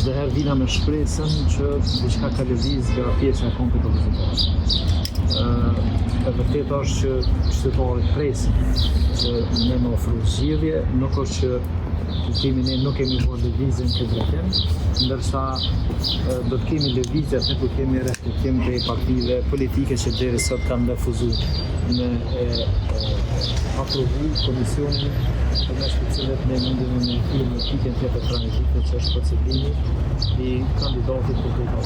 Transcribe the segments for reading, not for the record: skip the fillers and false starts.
çdo herë vina me shpresën që diçka ka lëviz nga pjesa e kompit opozitare. E vërtet është që qytetarët presin që ne më ofru zgjidhje, nuk është që ne nuk kemi bërë lëvizjen këtë drejtim, ndërsa do të kemi lëvizje atë ku kemi reflektim të partive politike që deri sot kanë refuzuar me aprovu komisionin përmes të cilit ne mundemi me hyrë në pikën tjetër tranzite që është procedimi i kandidatit për drejtor.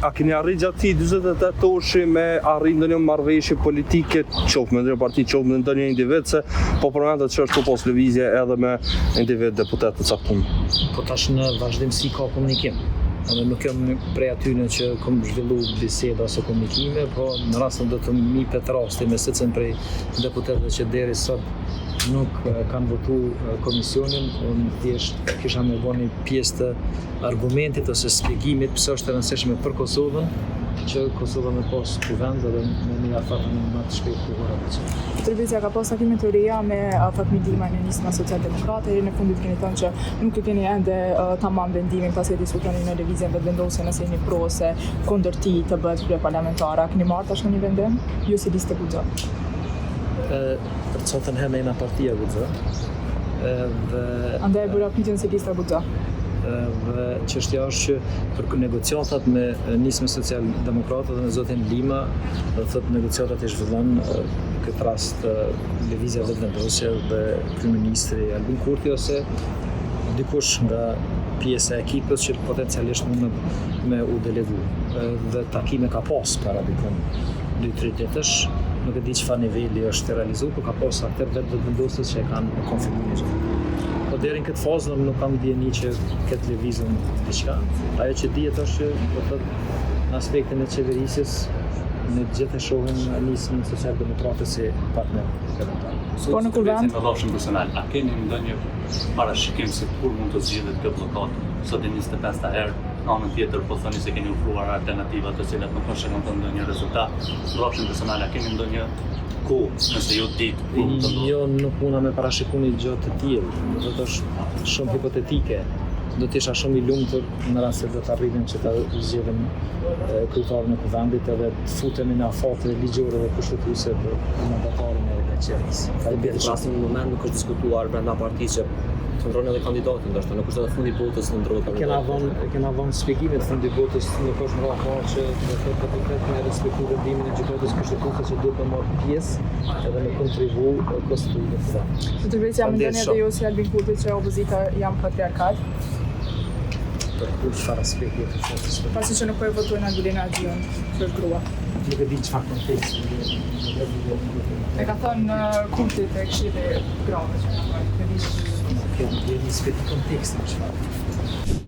A keni arrit gjatë këtij 48 orësh me arrit ndonjë marrëveshje politike, qoftë me ndonjë parti, qoftë me ndonjë individ, se po përmendet që është propos lëvizje edhe me individ deputet të caktuar? Po tash në vazhdimsi ka komunikim. Edhe nuk jam prej atyre që kam zhvillu biseda ose komunikime, po në rastin do të mipet rasti me secën prej deputetëve që deri sot nuk kanë votu komisionin, unë thjesht kisha me bërë një pjesë të argumentit ose shpjegimit pse është e rëndësishme për Kosovën, që Kosova me pas kuvend dhe me një afat më të shpejt kohëra të Televizion ka pas takime të reja me Fatmi Dima në Nisma Social-Demokrate, deri në fundit keni thënë që nuk e keni ende tamam vendimin pasi e diskutoni në lëvizjen vetëvendosje nëse jeni pro ose kundër tij të bëhet kryeparlamentare. Keni marrë tash në një vendim? Ju si listë Guxha? Për sotën herë jena partia Guxha. Andaj bëra pyetjen si lista Guxha. Dhe çështja është që për negociatat me Nismën Social-Demokrate dhe me zotin Lima, do thotë negociatat e zhvillon këtë rast lëvizja vetëvendosje dhe kryeministri Albin Kurti ose dikush nga pjesa e ekipës që potencialisht mund me u delegu. Dhe takime ka pas para dikon 2-3 ditësh, nuk e di çfarë niveli është realizuar, por ka pas aktor vetëvendosës që e kanë konfirmuar. Po deri në këtë fazë nuk kam dieni që këtë lëvizën diçka. Ajo që dihet është që do thotë në aspektin e qeverisjes ne gjithë e shohim Nismën Social-Demokrate si partner qevetar. Po në kuvend në rrofshin personal, a keni ndonjë parashikim se kur mund të zgjidhet kjo blokad? Sot e 25 herë, në anën tjetër po thoni se keni ofruar alternativa të cilat nuk kanë shkëndijë ndonjë rezultat. Në rrofshin personal, a keni ndonjë nëse ju ditë kur mund të ndodhë? Jo, nuk muna me parashikun një gjë të tillë, do të është shumë hipotetike. Do të isha shumë i lumtur në rast se do të arritim që ta zgjedhim kryetarin e kuvendit edhe të futemi në afate ligjore dhe kushtetuese për mandatarin e qeverisë. Në rastin në moment nuk është diskutuar brenda partisë që të ndronë edhe kandidatin, ndoshta nuk është edhe fundi botës në ndrohet kandidatin. Kena vënë shpjegimet fundi botës, nuk është në rahar që do të deputet me respektu vendimin e gjykatës kushtetuese që duhet të marrë pjesë edhe me kontribu konstituimin. Në tërvejtë jam ndonjë edhe ju si Albin Kurti që opozita jam patriarkat. Për kur çfarë aspekti të fotës. Pasi që nuk po e votojnë Angulina Gjion që është grua. Nuk e di çfarë konteksti. E ka thënë Kurtit e Këshillit Grave që nuk e di. Nuk e di kontekstin çfarë.